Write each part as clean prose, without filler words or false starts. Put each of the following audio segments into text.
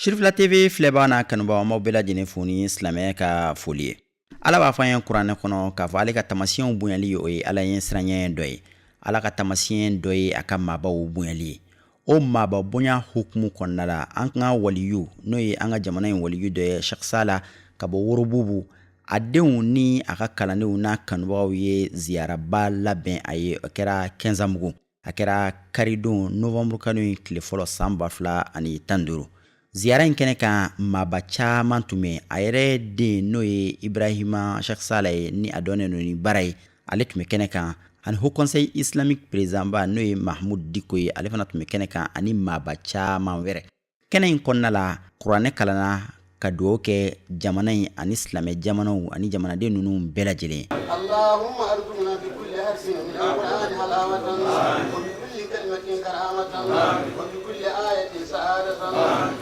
Shirifila TV filɛbaa n'a kanubaw an b'aw bɛɛ lajɛlen fo ni silamɛya ka foli ye. Ala b'a fɔ an ye kuranɛ kɔnɔ k'a fɔ ale ka tamasiyɛnw bonyali ye o ye Ala ɲɛ siranɲɛ dɔ ye. Ala ka tamasiyɛn dɔ ye a ka maabaw bonyali ye. O maaba bonya hukumu kɔnɔna la an ka waliyu n'o ye an ka jamana in waliyu dɔ ye Cheick Sala ka bɔ Worobugu a denw ni a ka kalandenw n'a kanubagaw ye ziyaraba labɛn a ye o kɛra Kɛnzamugu a kɛra karidon novembre kalo in tile fɔlɔ san 2015. Ziyara in kɛnɛ kan maaba caman tun bɛ a yɛrɛ den n'o ye Ibrahima Cheick Sala ye ni a dɔnnen don ni baara ye ale tun bɛ kɛnɛ kan ani Haut Conseil Islamique président ba n'o ye Mahamudu Diko ye ale fana tun bɛ kɛnɛ kan ani maaba caman wɛrɛ. Kɛnɛ in kɔnɔna la kuranɛ kalanna ka dugawu kɛ jamana in ani silamɛ jamanaw ani jamanaden ninnu bɛɛ lajɛlen. Allahumma arzuqna bi kulli harfin min al-Qur'ani halawatan wa bi kulli kalimatin karamatan wa bi kulli ayatin sa'adatan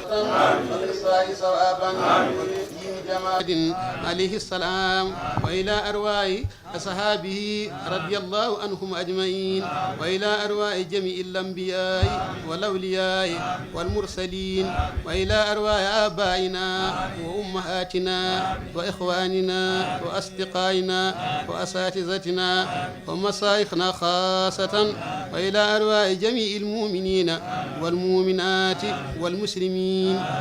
وبالإصلاح ثوابا وبالدين جمال عليه السلام وإلى أرواح أصحابه رضي الله عنهم أجمعين وإلى أرواح جميع الأنبياء والأولياء والمرسلين وإلى أرواح آبائنا وأمهاتنا وإخواننا وأصدقائنا وأساتذتنا ومشايخنا خاصة وإلى أرواح جميع المؤمنين والمؤمنات والمسلمين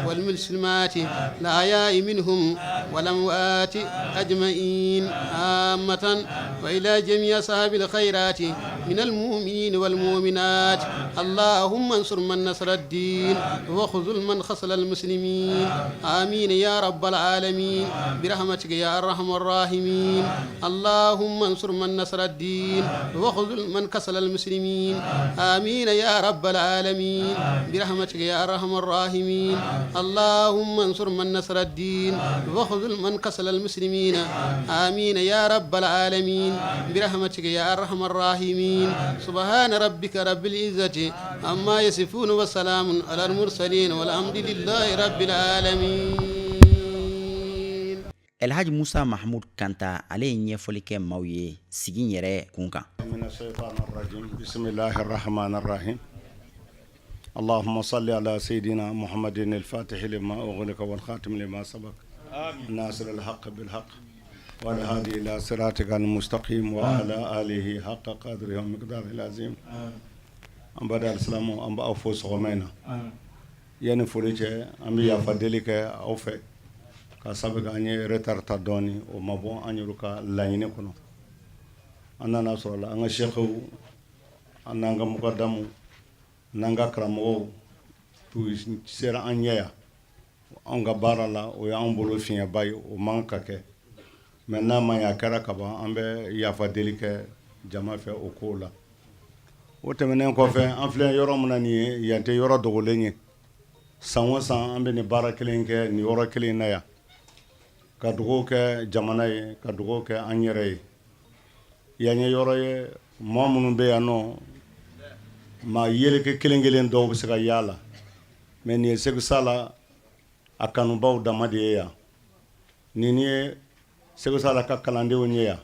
والمسلمات الأحياء منهم والأموات أجمعين عامة وإلى جميع أصحاب الخيرات من المؤمنين والمؤمنات اللهم انصر من نصر الدين وخذل من خذل المسلمين آمين يا رب العالمين برحمتك يا أرحم الراحمين اللهم انصر من نصر الدين وخذل من خذل المسلمين آمين يا رب العالمين برحمتك يا أرحم الراحمين اللهم انصر من نصر الدين وخذل من خذل المسلمين آمين يا رب العالمين برحمتك يا أرحم الراحمين سبحان ربك رب العزة عما يصفون وسلام على المرسلين والحمد لله رب العالمين. Elhaji Musa Mahmud Kanta ale ye ɲɛfɔli kɛ maaw ye sigi yɛrɛ kun kan. Mina shaytanir rajim bismillahir rahmanir rahim. اللهم صل على سيدنا محمد الفاتح لما أغلق والخاتم لما سبق ناصر الحق بالحق والهادي إلى صراطك المستقيم وعلى آله حق قدره ومقداره العظيم أم بدأ السلام أم بأفوس غمينا يعني فوليك أم يفضلك أوفي كسبق أني رتر تدوني ومبو أني ركا لايني كنو أنا ناصر الله أنا شيخ أنا مقدم nanga karamɔgɔw tu sera an ɲɛ yan an ka baara la o y'an bolo fiɲɛba ye o man ka kɛ mɛ n'a ma ɲɛ a kɛra ka ban an bɛ yafa deli kɛ jama fɛ o kow la o tɛmɛnen kɔfɛ an filɛ yɔrɔ min na nin ye yan tɛ yɔrɔ dogolen ye san o san an bɛ nin baara kelen kɛ nin yɔrɔ kelen na yan ka dugawu kɛ jamana ye ka dugawu kɛ an yɛrɛ ye yan ye yɔrɔ ye mɔgɔ minnu bɛ yan nɔ ma yeleke kelen-kelen dɔw bɛ se ka yaala mais nin ye Cheick Sala a kanubaw dama de ye yan nin ye Cheick Sala ka kalandenw ye yan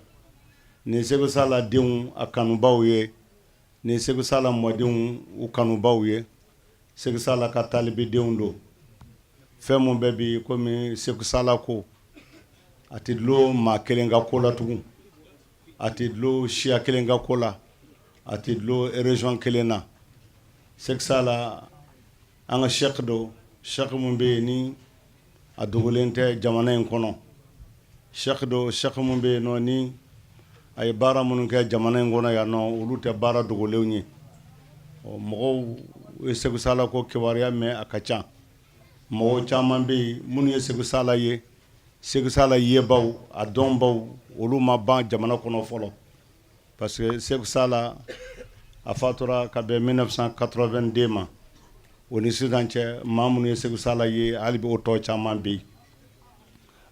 nin ye Cheick Sala denw a kanubaw ye nin ye Cheick Sala mɔdenw u kanubaw ye Cheick Sala ka talibidenw don fɛn mun bɛɛ bi komi Cheick Sala ko a tɛ dulon maa kelen ka ko la tugun a tɛ dulon siya kelen ka ko la a tɛ dulon région kelen na Cheick Sala an ka Cheikh do Cheikh mun bɛ yen ni a dogolen tɛ jamana in kɔnɔ Cheikh do Cheikh mun bɛ yen nɔ ni a ye baara minnu kɛ jamana in kɔnɔ yan nɔ olu tɛ baara dogolenw ye mɔgɔw ye Cheick Sala ko kibaruya mɛn a ka ca mɔgɔw caman bɛ yen minnu ye Cheick Sala ye Cheick Sala yebaw a dɔnbaw olu ma ban jamana kɔnɔ fɔlɔ parce que Cheick Sala a fatura ka bɛn 1982 ma o ni sisan cɛ maa minnu ye Cheick Sala ye hali bi o tɔ caman bɛ yen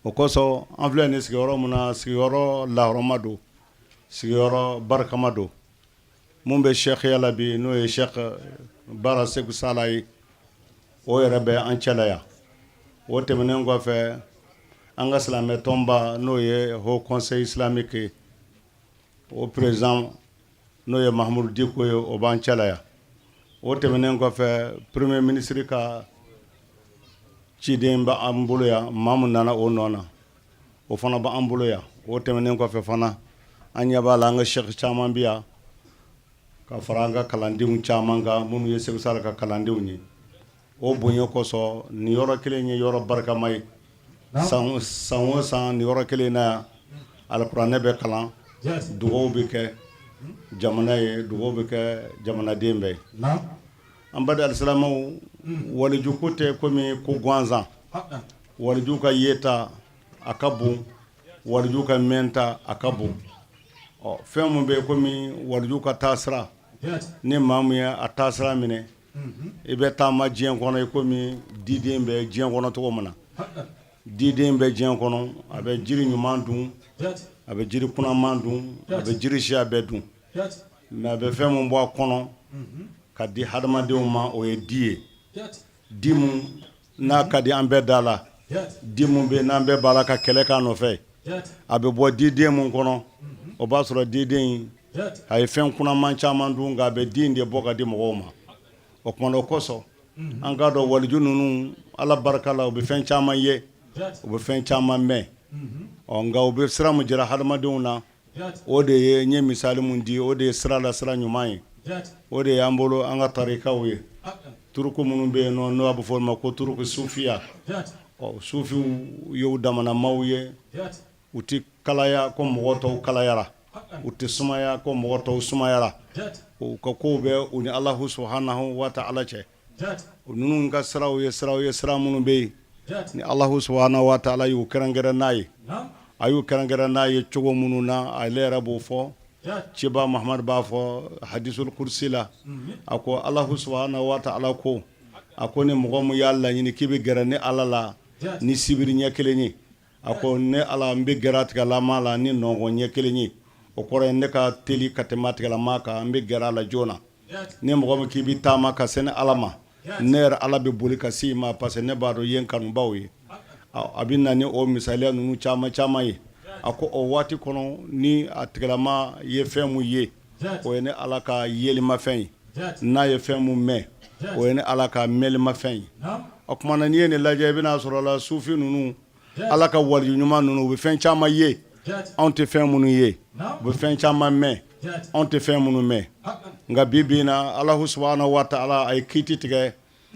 o kosɔn an filɛ nin sigiyɔrɔ min na sigiyɔrɔ lahɔrɔma don sigiyɔrɔ barikama don mun bɛ Cheikhiya la bi n'o ye Cheikh Bara Cheick Sala ye o yɛrɛ bɛ an cɛla yan o tɛmɛnen kɔfɛ an ka silamɛ tɔnba n'o ye Haut Conseil Islamique ye o président n'o ye Mahamudu Diko ye o b'an cɛla yan o tɛmɛnen kɔfɛ premier ministre ka ciden ba an bolo ya mamu nana o nona o fana ba an bolo ya o tɛmɛnen kɔfɛ fana an ɲɛ b'a la an ka shɛk caman bi yan ka fara an ka kalandenw caman kan minnu ye Segu Sara ka kalandenw ye o bonya kosɔn nin yɔrɔ kelen ye yɔrɔ barikama ye san o san nin yɔrɔ kelen na yan alikuranɛ bɛ kalan dugawu bɛ kɛ jamana ye dugawu bɛ kɛ jamanaden bɛɛ ye an bada alisilamaw waliju ko tɛ komi ko gansan waliju ka yeta a ka bon waliju ka mɛnta a ka bon fɛn mun bɛ komi waliju ka taasira ni maa mun ye a taasira minɛ i bɛ taama diɲɛ kɔnɔ i komi diden bɛ diɲɛ kɔnɔ cogo min na diden bɛ diɲɛ kɔnɔ a bɛ jiri ɲuman dun a bɛ jiri kunaman dun a bɛ jiri siya bɛɛ dun mais a bɛ fɛn mun bɔ a kɔnɔ ka di hadamadenw ma o ye di ye di mun n'a ka di an bɛɛ da la di mun bɛ n'an bɛɛ b'a la ka kɛlɛ k'a nɔfɛ a bɛ bɔ diden mun kɔnɔ o b'a sɔrɔ diden a ye fɛn kunaman caman dun nka a bɛ di in de bɔ ka di mɔgɔw ma o kumana o kosɔn an k'a dɔn waliju ninnu ala barika la u bɛ fɛn caman ye u bɛ fɛn caman mɛn nka u bɛ sira mun jira hadamadenw na o de ye n ye misali mun di o de ye sira la sira ɲuman ye o de y'an bolo an ka tarikaw ye turuku minnu bɛ yen nɔ n'o bɛ fɔ o ma ko turuku sufiya sufiw ye u damanamaw ye u tɛ kalaya ko mɔgɔ tɔw kalayara u tɛ sumaya ko mɔgɔ tɔw sumayara u ka kow bɛ u ni Alahu subhanahu wa ta'ala cɛ ninnu ka siraw ye sira minnu bɛ yen ni Alahu subhanahu wa ta'ala y'u kɛrɛnkɛrɛn n'a ye a y'u kɛrɛnkɛrɛn n'a ye cogo minnu na ale yɛrɛ b'o fɔ ciba Muhamadu b'a fɔ hadisul kursi la a ko Alahu subhanahu wa ta'ala ko a ko ni mɔgɔ min y'a laɲini k'i bɛ gɛrɛ ni Ala la ni sibiri ɲɛ kelen ye a ko ne Ala n bɛ gɛrɛ a tigilama la ni nɔgɔn ɲɛ kelen ye o kɔrɔ ye ne ka teli ka tɛmɛ a tigilama kan n bɛ gɛrɛ a la joona ni mɔgɔ min k'i bɛ taama ka se ni Ala ma ne yɛrɛ Ala bɛ boli ka se i ma parce que ne b'a dɔn i ye n kanubaw ye a bɛ na ni o misaliya ninnu caman ye a ko o waati kɔnɔ ni a tigilama ye fɛn mun ye o ye ne Ala ka yelimafɛn ye n'a ye fɛn mun mɛn o ye ne Ala ka mɛlimafɛn ye o kumana n'i ye nin lajɛ i bɛna sɔrɔ la sufi ninnu Ala ka waliyu ɲuman ninnu u bɛ fɛn caman ye anw tɛ fɛn minnu ye u bɛ fɛn caman mɛn anw tɛ fɛn minnu mɛn nka bi bi in na Alahu subhanahu wa ta'ala a ye kiiti tigɛ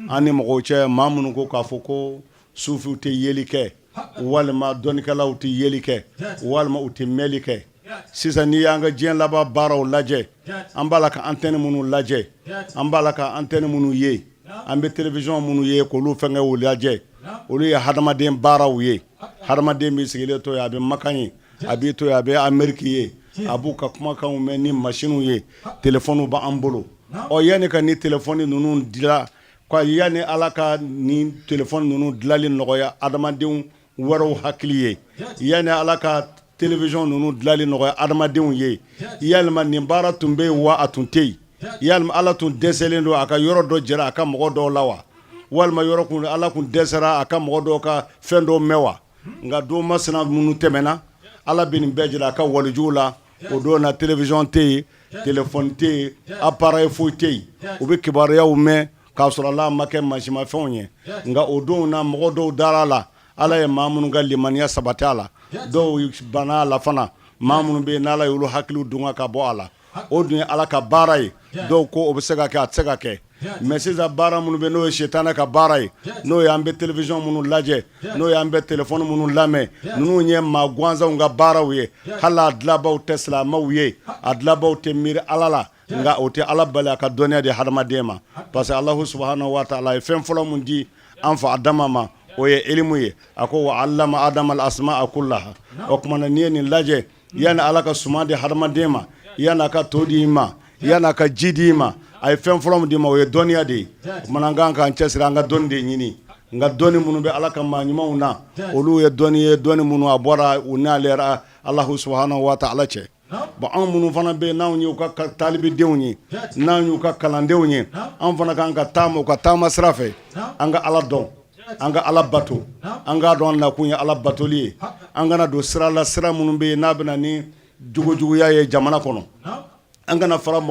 an ni mɔgɔw cɛ maa minnu ko k'a fɔ ko sufiw tɛ yeli kɛ walima dɔnnikɛlaw tɛ yeli kɛ walima u tɛ mɛli kɛ sisan n'i y'an ka diɲɛ laban baaraw lajɛ an b'a la ka antenne minnu lajɛ an b'a la ka antenne minnu ye an bɛ télévision minnu ye k'olu fɛnkɛw lajɛ olu ye hadamaden baaraw ye hadamaden b'i sigilen to yen a bɛ Makan ye a b'i to yen a bɛ Amérique ye a b'u ka kumakanw mɛn ni machines ye téléphone b'an bolo yanni ka ni téléphone ninnu dila yanni Ala ka ni téléphone ninnu dilali nɔgɔya adamadenw wɛrɛw hakili ye yanni Ala ka télévision ninnu dilali nɔgɔya adamadenw ye yalima nin baara tun bɛ yen wa a tun tɛ yen yalima Ala tun dɛsɛlen don a ka yɔrɔ dɔ jɛra a ka mɔgɔ dɔw la wa walima yɔrɔ kun Ala kun dɛsɛra a ka mɔgɔ dɔw ka fɛn dɔw mɛn wa nka don masina minnu tɛmɛna Ala bɛ nin bɛɛ jira a ka walijuw la o don na télévision tɛ yen téléphone tɛ yen appareil foyi tɛ yen u bɛ kibaruyaw mɛn k'a sɔrɔ Ala ma kɛ mansimafɛnw ye nka o don na mɔgɔ dɔw dara la Ala ye maa minnu ka limaniya sabati a la dɔw banna a la fana maa minnu bɛ yen n'Ala y'olu hakiliw dunga ka bɔ a la o dun ye Ala ka baara ye dɔw ko o bɛ se ka kɛ a tɛ se ka kɛ mais sisan baara minnu bɛ n'o ye sitana ka baara ye n'o ye an bɛ télévision minnu lajɛ n'o ye an bɛ téléphone minnu lamɛn ninnu ye maa gansanw ka baaraw ye hali a dilanbaw tɛ silamɛw ye a dilanbaw tɛ miiri Ala la nka o tɛ Ala bali a ka dɔnniya di hadamaden ma parce que Alahu subhanahu wa ta'ala ye fɛn fɔlɔ mun di an fa Adama ma o ye elimu ye a ko wa allama Adama al-asma'a kullaha o kumana n'i ye nin lajɛ yanni Ala ka suma di hadamaden ma yanni a ka to di i ma yanni a ka ji di i ma a ye fɛn fɔlɔ min di ma o ye dɔnniya de ye o kumana an kan k'an cɛsiri an ka dɔnni de ɲini nka dɔnni minnu bɛ Ala ka maa ɲumanw na olu ye dɔnni minnu a bɔra u n'ale yɛrɛ Alahu subhanahu wa ta'ala cɛ bon anw minnu fana bɛ yen n'anw y'u ka taalibidenw ye n'anw y'u ka kalandenw ye anw fana kan ka taama u ka taama sira fɛ an ka Ala dɔn an ka Ala bato an k'a dɔn an nakun ye Ala batoli ye an kana don sira la sira minnu bɛ yen n'a bɛ na ni jugujuguya ye jamana kɔnɔ an kana fara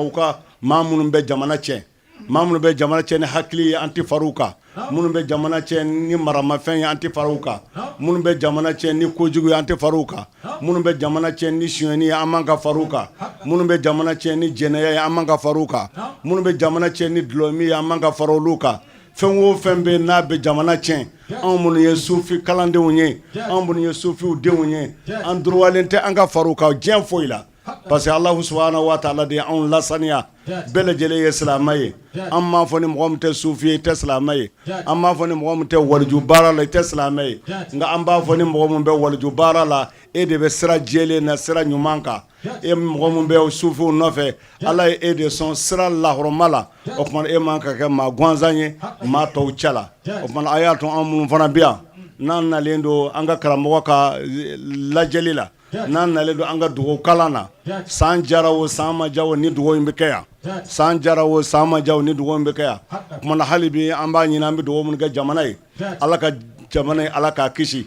maa minnu bɛ jamana tiɲɛ maa minnu bɛ jamana tiɲɛ ni hakili ye an tɛ far'u kan minnu bɛ jamana cɛ ni maramafɛn ye an tɛ fara u kan minnu bɛ jamana cɛ ni kojugu ye an tɛ fara u kan minnu bɛ jamana cɛ ni suyɛni ye an man ka fara u kan minnu bɛ jamana cɛ ni jɛnɛya ye an man ka fara u kan minnu bɛ jamana cɛ ni dulɔmi ye an man ka fara olu kan fɛn o fɛn bɛ n'a bɛ jamana cɛn anw minnu ye sufi kalandenw ye anw minnu ye sufiw denw ye an durwalen tɛ an ka fara u kan diɲɛ foyi la parce que Allahu subhanahu wa ta'ala de anw lasaniya bɛɛ lajɛlen ye silamɛ ye an m'a fɔ ni mɔgɔ min tɛ sufi ye i tɛ silamɛ ye an m'a fɔ ni mɔgɔ min tɛ waliju baara la i tɛ silamɛ ye nka an b'a fɔ ni mɔgɔ min bɛ waliju baara la e de bɛ sira jɛlen na sira ɲuman kan e mɔgɔ min bɛ sufiw nɔfɛ Ala ye e de sɔn sira lahɔrɔma la o tuma e man ka kɛ maa gansan ye maa tɔw cɛ la o tuma a y'a to an minnu fana bɛ yan n'an nalen don an ka karamɔgɔ ka lajɛli la n'an nalen don an ka dugawu kalan na san jara o san ma ja o ni dugawu in bɛ kɛ yan san jara o san ma ja o ni dugawu in bɛ kɛ yan o tuma na hali bi an b'a ɲini an bɛ dugawu minnu kɛ jamana ye Ala ka jamana ye Ala k'a kisi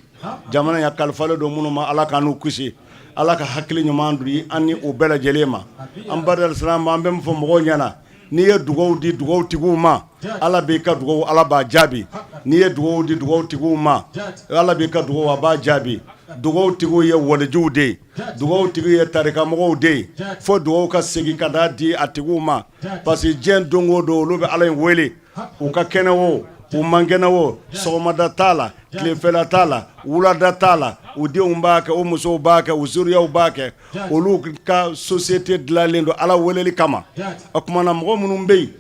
jamana ya kalifalen don minnu ma Ala ka n'u kisi Ala ka hakili ɲuman di an ni o bɛɛ lajɛlen ma an badal silamɛ an bɛ min fɔ mɔgɔw ɲɛna n'i ye dugawu di dugawu tigiw ma Ala b'i ka dugawu Ala b'a jaabi n'i ye dugawu di dugawu tigiw ma Ala b'i ka dugawu a b'a jaabi dugawu tigiw ye walijuw de ye dugawu tigiw ye tarikamɔgɔw de ye fo dugawu ka segin ka taa di a tigiw ma parce que diɲɛ don o don olu bɛ Ala in wele u ka kɛnɛ o u man kɛnɛ o sɔgɔmada t'a la tilefɛla t'a la wulada t'a la u denw b'a kɛ u musow b'a kɛ u zuriyaw b'a kɛ olu ka société dilanlen don Ala weleli kama o tuma na mɔgɔ minnu bɛ yen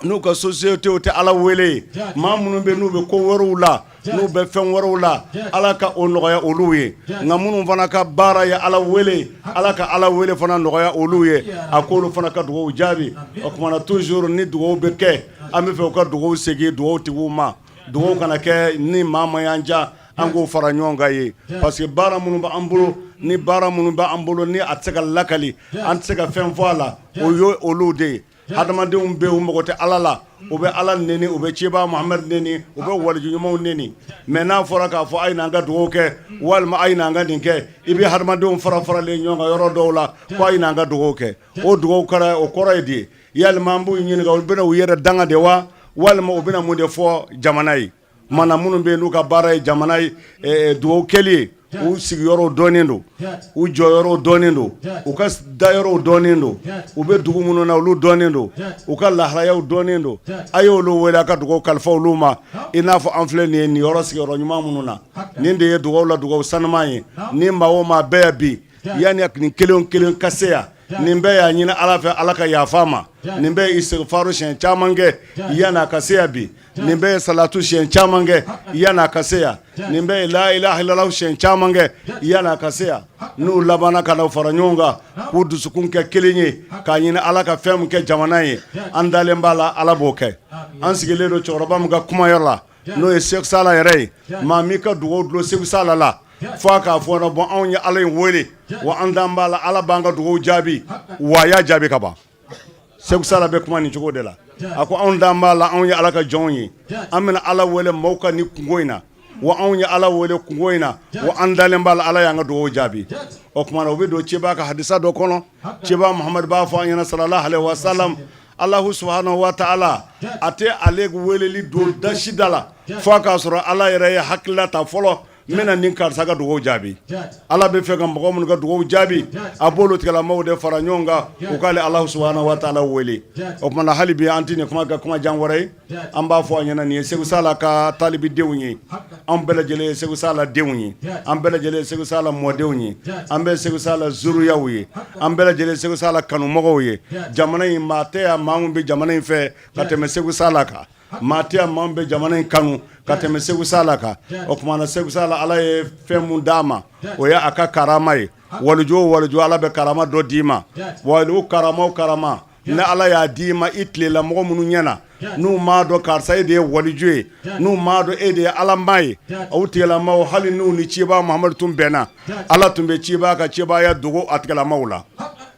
n'u ka société tɛ Ala wele maa minnu bɛ n'u bɛ ko wɛrɛw la n'u bɛ fɛn wɛrɛw la Ala ka o nɔgɔya olu ye nka minnu fana ka baara ye Ala wele Ala ka Ala wele fana nɔgɔya olu ye a k'olu fana ka dugawu jaabi o tuma na toujours ni dugawu bɛ kɛ an bɛ fɛ u ka dugawu segin dugawu tigiw ma dugawu kana kɛ ni maa ma y'an ja an k'o fara ɲɔgɔn kan ye parce que baara minnu b'an bolo ni baara minnu b'an bolo ni a tɛ se ka lakali an tɛ se ka fɛn fɔ a la o ye olu de ye hadamadenw bɛ yen u mago tɛ Ala la u bɛ Ala neni u bɛ cibaa Muhamadu neni u bɛ waliju ɲumanw neni mais n'a fɔra k'a fɔ a ye n'an ka dugawu kɛ walima a ye n'an ka nin kɛ i bɛ hadamadenw fara faralen ɲɔgɔn kan yɔrɔ dɔw la ko a ye n'an ka dugawu kɛ o dugawu kɛra o kɔrɔ ye de yalima an b'u ɲininka u bɛna u yɛrɛ danga de wa walima u bɛna mun de fɔ jamana ye mana minnu bɛ yen n'u ka baara ye jamana ye dugawu kɛli ye u sigiyɔrɔw dɔnnen don u jɔyɔrɔw dɔnnen don u ka dayɔrɔw dɔnnen don u bɛ dugu minnu na olu dɔnnen don u ka laharayaw dɔnnen don a ye olu wele a ka dugawu kalifa olu ma i n'a fɔ an filɛ nin ye nin yɔrɔ sigiyɔrɔ ɲuman minnu na nin de ye dugawu la dugawu sanuman ye ni maa o maa bɛɛ bi yanni nin kelen o kelen ka se yan nin bɛɛ y'a ɲini Ala fɛ Ala ka yafa ma nin bɛɛ ye istighfaru siɲɛ caman kɛ yanni a ka se yan bi nin bɛɛ ye salatu siɲɛ caman kɛ yanni a ka se yan nin bɛɛ ye la ilaha illallah siɲɛ caman kɛ yanni a ka se yan n'u labanna ka na fara ɲɔgɔn kan k'u dusukun kɛ kelen ye k'a ɲini Ala ka fɛn min kɛ jamana ye an dalen b'a la Ala b'o kɛ an sigilen don cɛkɔrɔba min ka kumayɔrɔ la n'o ye Seku Sala yɛrɛ ye maa min ka dugawu dulon Seku Sala la fo a k'a fɔ na bɔn anw ye Ala in wele wa an dan b'a la Ala b'an ka dugawu jaabi wa a y'a jaabi ka ban Seku Sala bɛ kuma nin cogo de la a ko anw dan b'a la anw ye Ala ka jɔnw ye an bɛna Ala wele maaw ka nin kungo in na wa anw ye Ala wele kungo in na wa an dalen b'a la Ala y'an ka dugawu jaabi o tuma na u bɛ don cibaa ka hadisa dɔ kɔnɔ cibaa Muhamadu b'a fɔ an ɲɛna sallallahu alaihi wa sallam Allahu subhanahu wa ta'ala a tɛ ale weleli don dasida la fo a k'a sɔrɔ Ala yɛrɛ ye hakilila ta fɔlɔ n bɛna nin karisa ka dugawu jaabi Ala bɛ fɛ ka mɔgɔ minnu ka dugawu jaabi a b'olu tigilamɔgɔw de fara ɲɔgɔn kan u k'ale Alahu subhanahu wa ta'ala wele o tuma na hali bi an tɛ nin kuma kɛ kuma jan wɛrɛ ye an b'a fɔ a ɲɛna nin ye Seku Sala ka talibidenw ye an bɛɛ lajɛlen ye Seku Sala denw ye an bɛɛ lajɛlen ye Seku Sala mɔdenw ye an bɛ Seku Sala zuriyaw ye an bɛɛ lajɛlen ye Seku Sala kanumɔgɔw ye jamana in maa tɛ yan maa min bɛ jamana in fɛ ka tɛmɛ Seku Sala kan maa tɛ yan maa min bɛ jamana in kanu ka tɛmɛ Seku Sala kan o tuma na Seku Sala Ala ye fɛn mun d'a ma o ye a ka karama ye waliju o waliju Ala bɛ karama dɔ d'i ma wa o karama o karama ni Ala y'a d'i ma i tilela mɔgɔ minnu ɲɛna n'u m'a dɔn karisa e de ye waliju ye n'u m'a dɔn e de ye Ala maa ye o tigilamɔgɔw hali n'u ni cibaa Muhamadu tun bɛnna Ala tun bɛ cibaa ka cibaaya dogo a tigilamɔgɔw la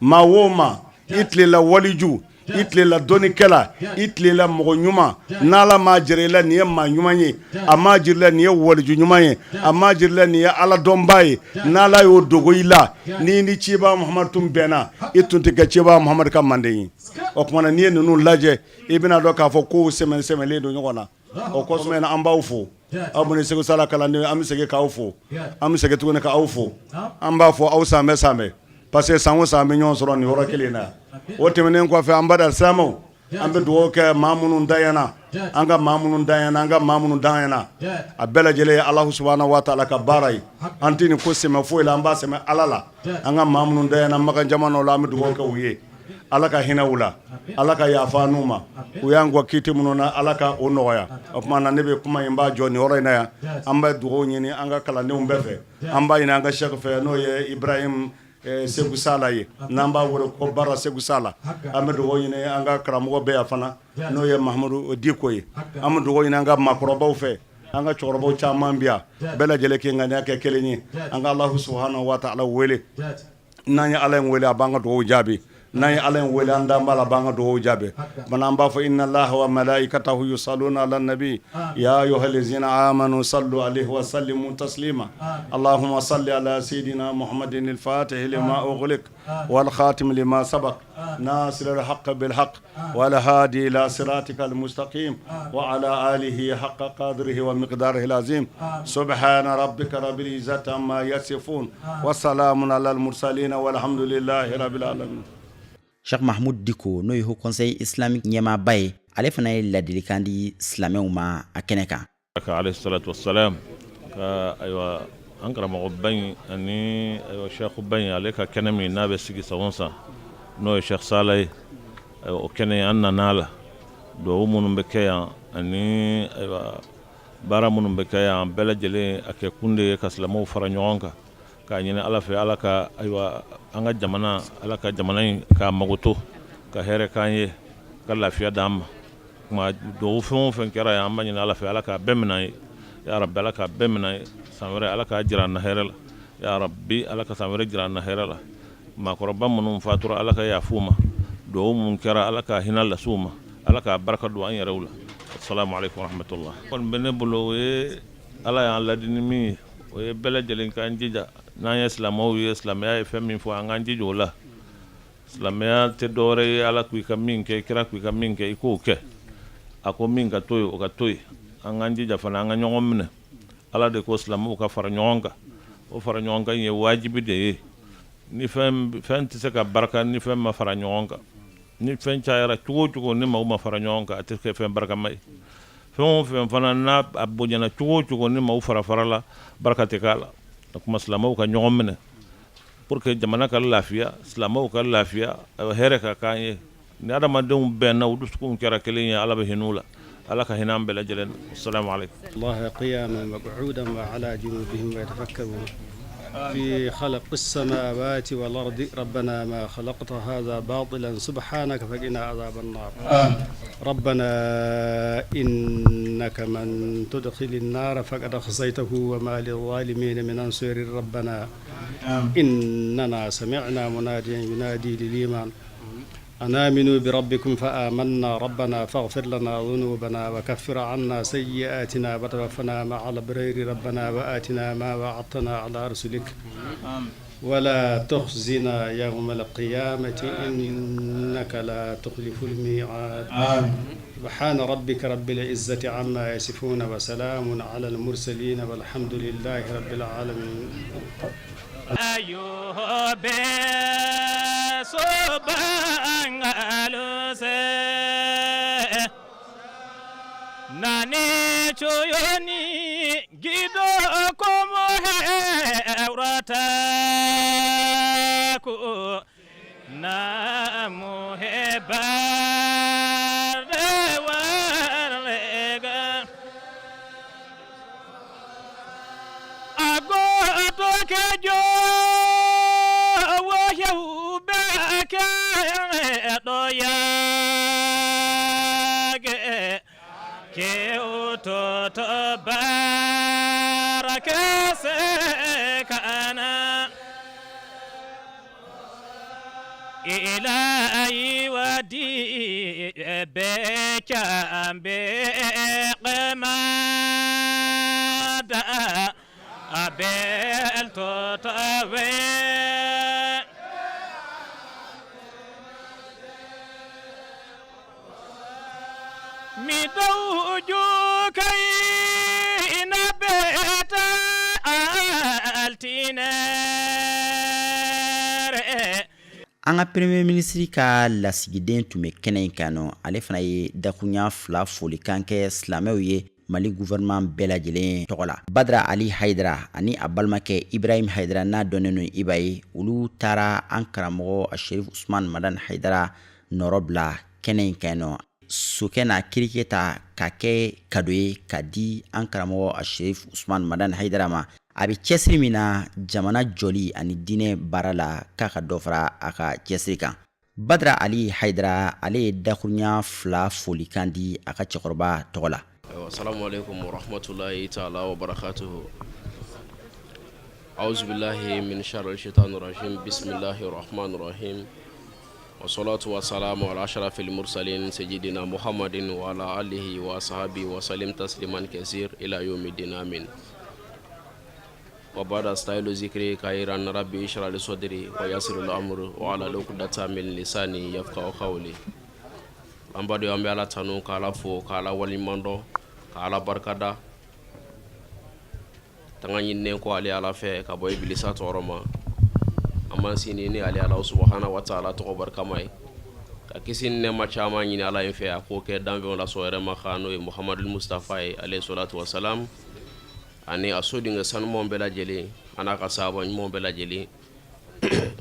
maa o maa i tilela waliju i tilela dɔnnikɛla i tilela mɔgɔ ɲuman n'Ala m'a jira i la nin ye maa ɲuman ye a m'a jira i la nin ye waliju ɲuman ye a m'a jira i la nin ye Ala dɔnbaa ye n'Ala y'o dogo i la n'i ni cibaa Muhamadu tun bɛnna i tun tɛ kɛ cibaa Muhamadu ka manden ye o tuma na n'i ye ninnu lajɛ i bɛna dɔn k'a fɔ kow sɛmɛlen don ɲɔgɔn na o kosmɛ na an b'aw fo aw minnu Segu Sala kalanden an bɛ segin k'aw fo an bɛ segin tuguni k'aw fo an b'a fɔ aw sanbɛ parce que san o san an bɛ ɲɔgɔn sɔrɔ nin yɔrɔ kelen na o tɛmɛnen kɔfɛ an bada silamɛw an bɛ dugawu kɛ maa minnu danyana an ka maa minnu danyana an ka maa minnu danyana a bɛɛ lajɛlen ye Alahu subahanahu wa taala ka baara ye an tɛ nin ko sɛmɛ foyi la an b'a sɛmɛ Ala la an ka maa minnu danyana Makan jamanaw la an bɛ dugawu kɛ u ye Ala ka hinɛ u la Ala ka yafa n'u ma u y'an kɔ kiiti minnu na Ala ka o nɔgɔya o tuma na ne bɛ kuma in b'a jɔ nin yɔrɔ in na yan an bɛ dugawu ɲini an ka kalandenw bɛɛ fɛ an b'a ɲini an ka Sheikh fɛ n'o ye Ibrahim Segu Sala ye n'an b'a wele ko Bara Segu Sala an bɛ dugawu ɲini an ka karamɔgɔ bɛɛ yan fana n'o ye Mahamadu Diko ye an bɛ dugawu ɲini an ka maakɔrɔbaw fɛ an ka cɛkɔrɔbaw caman bi yan bɛɛ lajɛlen k'i ŋaniya kɛ kelen ye an ka Alahu subahanahu wa taala wele n'an ye Ala in wele a b'an ka dugawu jaabi n'an ye Ala in wele an daan b'a la a b'an ka dugawu jaabi bana an b'a fɔ inna Allaha wa malaikatahu yusalluna ala nabi ya ayyuhallazina amanu sallu alayhi wa sallimu taslima Allahumma salli ala sayidina Muhammadin al-fatih lima ughliq wal khatim lima sabaq nasir al-haqq bil haqq wal hadi ila siratika al-mustaqim wa ala alihi haqqa qadrihi wa miqdarihi al-azim subhana rabbika rabbil izzati amma yasifun wa salamun ala al-mursalin walhamdulillahi rabbil alamin. Sheikh Mahmoud Diko n'o ye Haut Conseil islamique ɲɛmaaba ye ale fana ye ladilikan di silamɛw ma a kɛnɛ kan. alayhi salatu wassalam ka ayiwa an karamɔgɔba in ani ayiwa Sheikhuba in ale ka kɛnɛ min n'a bɛ sigi san o san n'o ye Sheikh Sala ye o kɛnɛ an nan'a la duwawu minnu bɛ kɛ yan ani ayiwa baara minnu bɛ kɛ yan bɛɛ lajɛlen a kɛ kun de ye ka silamɛw fara ɲɔgɔn kan k'a ɲini Ala fɛ Ala ka ayiwa an ka jamana Ala ka jamana in k'a mago to ka hɛrɛ k'an ye ka lafiya d'an ma kuma duwawu fɛn o fɛn kɛra yan an b'a ɲini Ala fɛ Ala k'a bɛɛ minɛ ye ya rabbi Ala k'a bɛɛ minɛ ye san wɛrɛ Ala k'a jira an na hɛrɛ la ya rabbi Ala ka san wɛrɛ jira an na hɛrɛ la maakɔrɔba minnu fatura Ala ka yafu ma duwawu minnu kɛra Ala ka hinɛ las'u ma Ala k'a barika don an yɛrɛw la assalamu alaikum wa rahmatullah kɔni bɛ ne bolo o ye Ala y'an ladi ni min ye o ye bɛɛ lajɛlen k'an jija n'an ye silamɛw ye silamɛya ye fɛn min fɔ an k'an jija o la silamɛya tɛ dɔwɛrɛ ye Ala k'i ka min kɛ kira k'i ka min kɛ i k'o kɛ a ko min ka to ye o ka to ye an k'an jija fana an ka ɲɔgɔn minɛ Ala de ko silamɛw ka fara ɲɔgɔn kan o fara ɲɔgɔn kan ye wajibi de ye ni fɛn tɛ se ka barika ni fɛn ma fara ɲɔgɔn kan ni fɛn cayara cogo o cogo ni maaw ma fara ɲɔgɔn kan a tɛ kɛ fɛn barakama ye fɛn o fɛn fana n'a bonyana cogo o cogo ni maaw fara la barika tɛ k'a la o kuma silamɛw ka ɲɔgɔn minɛ pour que jamana ka lafiya silamɛw ka lafiya hɛrɛ ka k'an ye ni adamadenw bɛnna u dusukun kɛra kelen ye Ala bɛ hinɛ u la Ala ka hinɛ an bɛɛ lajɛlen na assalamu alaikum. Allah qiyaman wa qu'udan wa ala junubihim wa yatafakkarun في خلق السماوات والأرض ربنا ما خلقت هذا باطلا سبحانك فقنا عذاب النار ربنا إنك من تدخل النار فقد خزيته وما للظالمين من أنصار ربنا إننا سمعنا مناديا ينادي للإيمان أن آمنوا بربكم فآمنا ربنا فاغفر لنا ذنوبنا وكفر عنا سيئاتنا وتوفنا مع الأبرار ربنا وآتنا ما وعدتنا على رسلك ولا تخزنا يوم القيامة إنك لا تخلف الميعاد سبحان ربك رب العزة عما يصفون وسلام على المرسلين والحمد لله رب العالمين. أيوب سبحان ألوسه ناني تشويني جدو كومو هوراتاكو نامو هبار ورلغا أغو أتوكجو تبارك سكنا إلهي ودي بك بقماد أبل تطوي مدوجك an ka premier ministre ka lasigiden tun bɛ kɛnɛ in kan nɔ ale fana ye dakuruɲa 2 folikan kɛ silamɛw ye Mali gouvernement bɛɛ lajɛlen tɔgɔ la. Badra Ali Haidara ani a balimakɛ Ibrahim Haidara n'a dɔnnen no Iba ye olu taara an karamɔgɔ Sherif Usman Madan Haidara nɔrɔ bila kɛnɛ in kan nɔ. Sokɛ n'a kirike ta ka kɛ kado ye ka di an karamɔgɔ Sherif Usman Madan Haidara ma. A bɛ cɛsiri min na jamana jɔli ani diinɛ baara la k'a ka dɔ fara a ka cɛsiri kan. Badra Ali Haidara ale ye dakuruɲa 2 folikan di a ka cɛkɔrɔba tɔgɔ la. Assalamu alaikum wa rahmatullahi ta'ala wa barakatuhu. A'udhu billahi min sharril shaitanir rajim. Bismillahir rahmanir rahim. Wa salatu wa salamu ala ashrafil mursalin sayyidina Muhammadin wa ala alihi wa ashabihi wa sallim tasliman kaseer ila yawmiddin amin. Wa ba'da stailu zikri khairan rabbi ishrah li sadri wa yassir li amri wa ala uqdatan min lisani yafqahu qawli. Ambado ambe ala tanu kala fo kala walimando kala barkada tanganyi ne ko ali ala fe ka boy bilisa toroma amansini ni ali ala subhanahu wa ta'ala to barkamay ka kisin ne ma chama ni ala en fe ko ke danbe la soere ma khano e muhammadul mustafa alayhi salatu wassalam ani asodi nga san mo bela jeli ana ka sabo mo bela jeli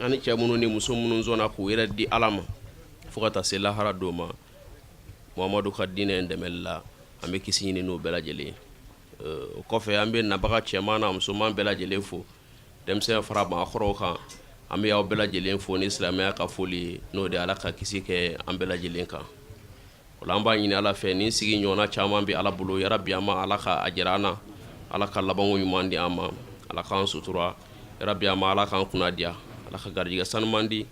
ani chamunu ni musumunu zona ko yira di alama fukata sela hara doma Muhammadu Khadine ndemella ambe kisini no bela jeli ko fe ambe na baka chemana musuman bela jeli fo dem se fara ba khoro kan ambe yaw bela jeli fo ni islamia ka foli no de alaka kisike ambela jeli kan olamba nyini ala fe ni sigi nyona chama bi ala bulu ya rabbi ama alaka ajirana alaka labangu yumandi ama alaka sutura ya rabbi ama alaka kunadia alaka garjiga sanmandi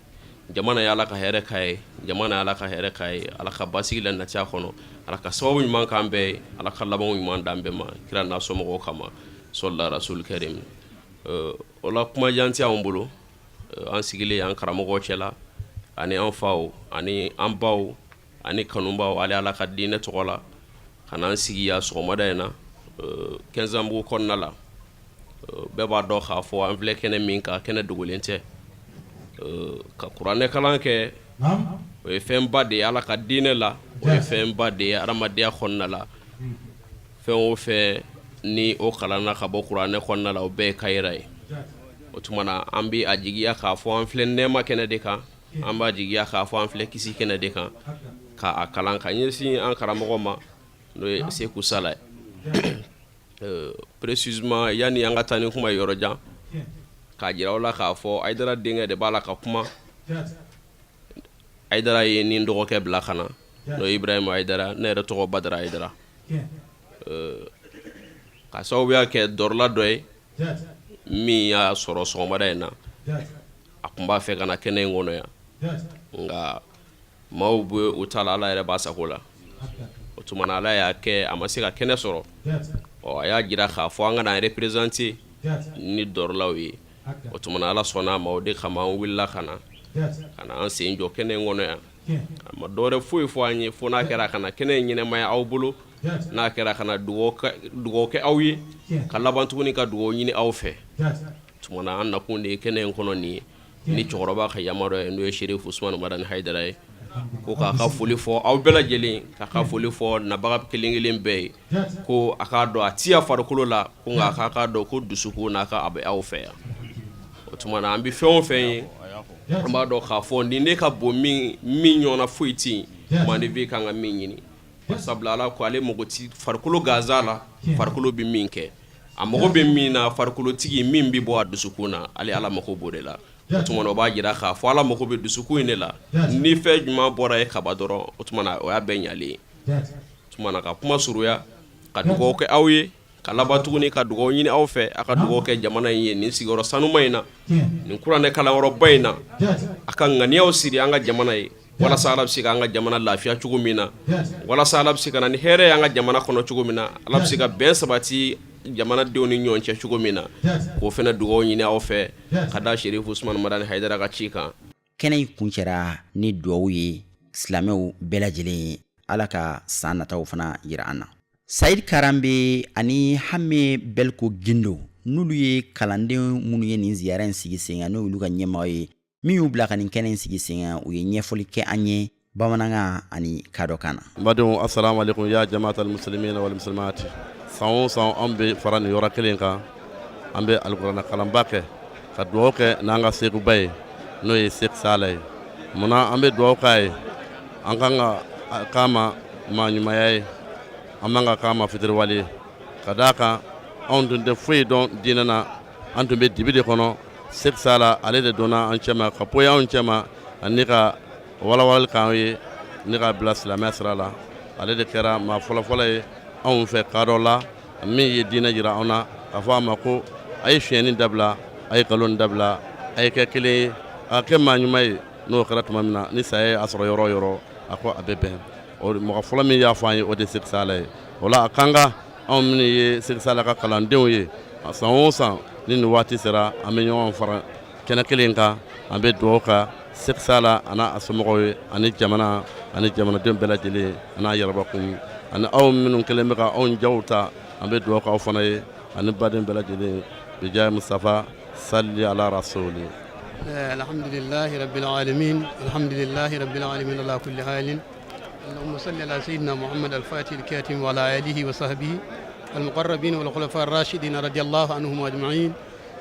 jamana ya alaka here kai jamana alaka here kai alaka basila na cha khono alaka sawu nyman kambe alaka labangu nyman dambe ma kira na somo kama sallallahu rasul karim ola kuma janti awmbulu an sigile an karamo chela ani an faw ani an baw ani kanumba ali alaka dine tokola kana sigi ya somada ina 15 ans bu konnala beba do kha fo an vle kene minka kene dugulente ka qur'ane kalan ke o femba de ala ka dine la o femba de aramadia khonnala fe o fe ni o kalana ka bo qur'ane khonnala o be kayrai o tumana ambi ajigiya ka fo an fle nema kene de kan amba jigiya ka fo an fle kisi kene de kan ka akalan ka nyirsi an karamo ma no se ku sala précisément yani yanga tani kuma yoroja ka jirawla ka fo aidara dinga de bala ka kuma aidara ye ni ndogo ke bla khana no ibrahim aidara ne reto badra aidara ka sawbiya ke dorla doy mi ya soro somada ina akumba fe kana kene ngono ya nga mawbu utala ala ere basakola otumana ala ya ke amasika kene soro o aya gira kha fo anga na representer ni dorlawi otumana ala sona mawde khama willa kana an senjo kene ngono ya ma dore fu anyi fu na kera kana kene nyine may awbulu na kera kana dugo ke awyi kala bantu ni ka dugo nyini awfe tumana an na kunde kene ngono ni choroba kha yamaro no Sherif Usman Madan Haidara ko ka foli fo aw bela jeli ka foli fo na baga kelingelen be ko aka do atia farkulo la ko nga ka do ko dusuku na ka abe aw fe otumana ambi feon fe amba do ka fo ndi ne ka bo mi nyona fuiti mande be ka nga minyini sabla la ko ale mogoti farkulo gazala farkulo bi minke amogo be mina farkulo tigi mimbi bo adusuku na ale ala mako bodela otumana ba jira kha fo ala mako be dusuku ne la ni fe juma bora e kabadoro otumana o ya benyali otumana ka kuma suruya ka dugo ke awye kala batuni ka dugo nyini awfe aka dugo ke jamana yi ni sigoro sanu mayna ni kurane kala woro bayna aka ngani aw siri anga jamana yi wala salab sika anga jamana lafiya chugumina wala salab sika na ni here anga jamana kono chugumina alab sika ben sabati jamana doni nyonche chugumina ko fena dugo nyini awfe kada Sherif Usman Madan Haidara ka chika kene kuncera ni duwawu ye silamɛw bɛɛ lajɛlen ala ka san nataw fana yira an na Said Karambe ani Hame Belko Gindo n'olu ye kalanden minnu ye nin ziyara in sigi sen kan n'olu ka ɲɛmɔgɔ ye min y'u bila ka nin kɛnɛ in sigi sen kan u ye ɲɛfɔli kɛ an ye bamanankan ani kadɔ kan na. Badenw assalamu alaikum ya jama'atal muslimina wal muslimat. San o san an bɛ fara nin yɔrɔ kelen kan an bɛ alikuranɛ kalanba kɛ ka dugawu kɛ n'an ka seguba ye n'o ye Sek Sala ye. Munna an bɛ dugawu k'a ye an kan ka k'a ma maaɲumanya ye an man ka k'a ma fitiriwale ye ka d'a kan anw tun tɛ foyi dɔn diinɛ na an tun bɛ dibi de kɔnɔ. Sek Sala ale de donna an cɛma ka poyi anw cɛma ani ka walawalali k'an ye ni ka bila silamɛya sira la ale de kɛra maa fɔlɔfɔlɔ ye anw fɛ kadɔ la min ye diinɛ jira anw na k'a fɔ a ma ko a ye fiɲɛni dabila a ye nkalon dabila a ye kɛ kelen ye a kɛ maa ɲuman ye n'o kɛra tuma min na ni saya ye a sɔrɔ yɔrɔ o yɔrɔ a ko a bɛ bɛn o mɔgɔ fɔlɔ min y'a fɔ an ye o de Sek Sala ye o la a kan ka anw minnu ye Sek Sala ka kalandenw ye san o san ni nin waati sera an bɛ ɲɔgɔn fara kɛnɛ kelen kan an bɛ dugawu ka Sek Sala ana a somɔgɔw ye ani jamanadenw bɛɛ lajɛlen an'a yɛrɛbakun ani aw minnu kelen bɛ ka anw jaw ta an bɛ dugawu k'aw fana ye ani baden bɛɛ lajɛlen bijaya Mustafa salli ala rasuli. alhamdulillahi rabbil alamin alhamdulillahi rabbil alamin ala kulli halin اللهم صل على سيدنا محمد الفاتح الكاتم وعلى آله وصحبه المقربين والخلفاء الراشدين رضي الله عنهم أجمعين.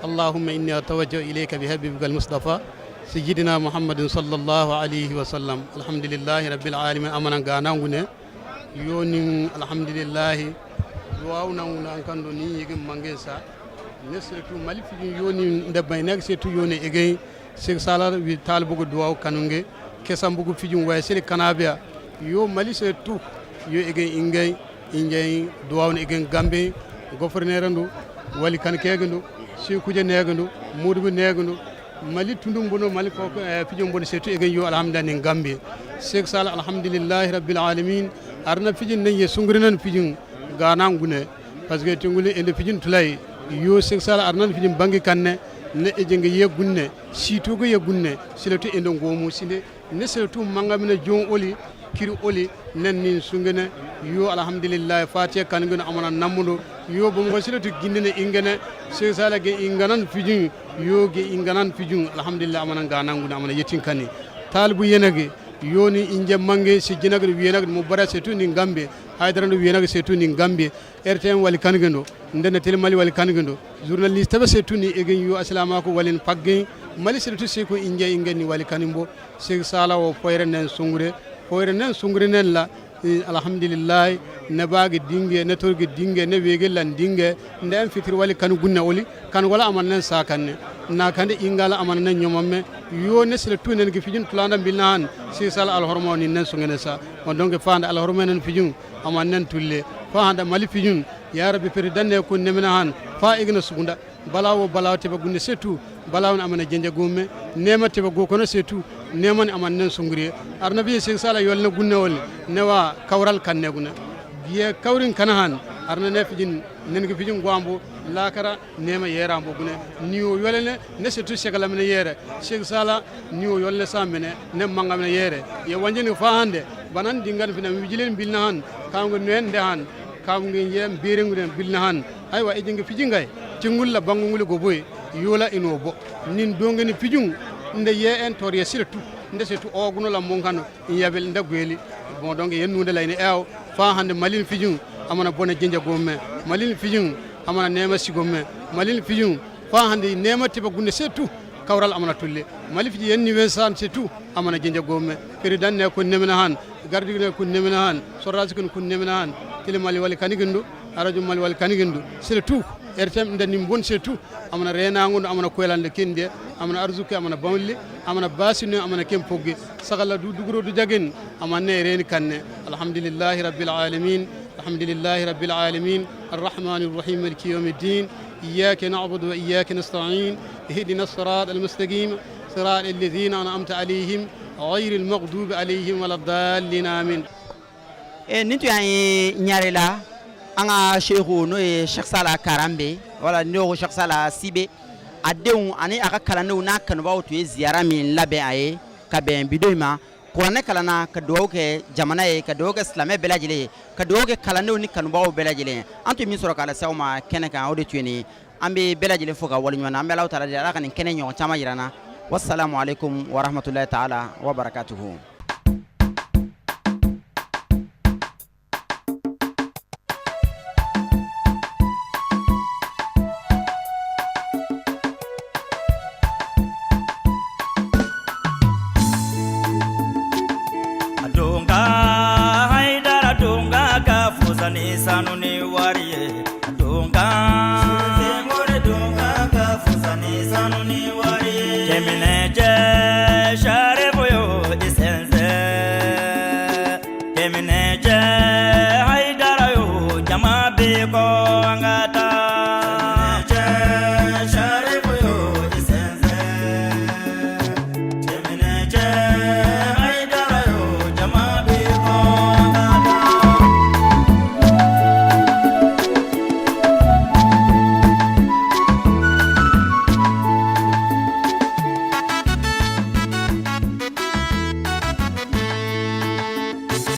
اللهم إني أتوجه إليك بحبيبك المصطفى سيدنا محمد صلى الله عليه وسلم. الحمد لله رب العالمين أمنا غاناغونه يوني الحمد لله دعاونا ونكندو ني يغم مانغيسا نسرتو مالف يوني دباينك سيتو يوني اغي Sek Sala wi talbugo duwaw kanunge kesambugo fijum waysiri kanabia yo mali se tout yo egen ingay ingay duwawne egen gambe gouverneur ndu wali kan kegendu sikuje negendu mudugo negendu mali tundum bono mali ko fijum bono se tout egen yo alhamdulillah ne gambe Sek Sala alhamdulillah rabbil alamin arna fijin ne sungrinan fijin gana ngune parce que tungule ende fijin tulay yo Sek Sala arna fijin bangi kanne ne ejenge yegunne situgo yegunne siletu endo ngomu sinde ne siletu mangamina jon oli kiri oli nanni sungene yo alhamdulillah fatiha kanngena amana namudo yo bongo siletu gindene ingene Sek Sala ge inganan fijun yo ge inganan fijun alhamdulillah amana gananguna amana yetin kani talbu yenage yoni inje mange si jinagre wiyenagre mo bara setu ni gambe haydarando wiyenagre setu ni gambe RTM wali kangendo ndene tele mali wali kangendo journaliste be setu ni egen yo aslama ko walin pagge mali setu seko inje ingeni wali kanimbo Sek Sala o foyre nen sungure nen la alhamdulillah ne baage dinge ne torge dinge ne wege lan dinge ndem fitir wali kan gunna oli kan wala amanne sakanne na kande ingala amanne nyomamme yo ne sele tunen ge fijin tulanda bilnan Sek Sala al hormoni nen sungene sa on donc faande al hormonen fijin amanne tulle faande mali fijin ya rabbi peridanne ko nemena han fa igna sugunda balawo balawte be gunne setu balawon amana jenje gomme nemate be gokono setu neman amanne sungure arnabi Sek Sala yolne gunne wol newa kawral kanne guna biye kawrin kanahan arna ne fijin nenge fijin gwambo lakara nema yerambo gune niwo yolene ne setu segala mene yere Sek Sala niwo yolne samene ne manga mene yere ye wanjeni fa hande banan dingan fina wijilen bilna han kango nende han kango yem birengulen bilna han aywa ejinge fijingay tingulla bangungule go boy yola ino bo nin dongeni fijung nde ye en toriya sirtu nde setu oguno la monkano yabel nda gweli bon donc yen nunde layne ew fa hande malin fijung amana bona jinja gomme malin fijung amana nema sigomme malin fijung fa hande nema tiba gunde setu kawral amana tulle mali fiji yen ni wensan setu amana jinja gomme peridan ne ko nemena han gardi ne ko nemena han sorras ko nemena han tele mali wali kanigindu arajo mali wali kanigindu setu RTM ndani mbon setu amana rena ngondo amana koylande kende amana arzuki amana bawli amana basino amana kempogge sagala du dugro du jagen amana reni kanne alhamdulillah rabbil alamin alhamdulillah rabbil alamin arrahmanir rahim maliki yawmiddin iyyaka na'budu wa iyyaka nasta'in ihdina as-siratal mustaqim siratal ladzina an'amta alayhim ghayril maghdubi alayhim waladdallin amin nintu yani nyarela anga sheikhu no e Sek Sala karambe wala no Sek Sala sibe adew ani aka kalanu na kanba to ziyara min labe aye ka ben bidoima qur'ane kalana ka do ke jamana e ka do ke islamé belajile ka do ke kalanu ni kanba belajile antu min soro kala sawma keneka o de tueni ambe belajile foka wali nyona ambe law tara dara kan kenen nyo chama jirana wassalamu alaikum wa rahmatullahi ta'ala wa barakatuhu. Sanu ni wariye dunga ngore dunga ka fusani sanu ni wariye kemine je share boyo isense kemine je haidara yo jama be ko ngata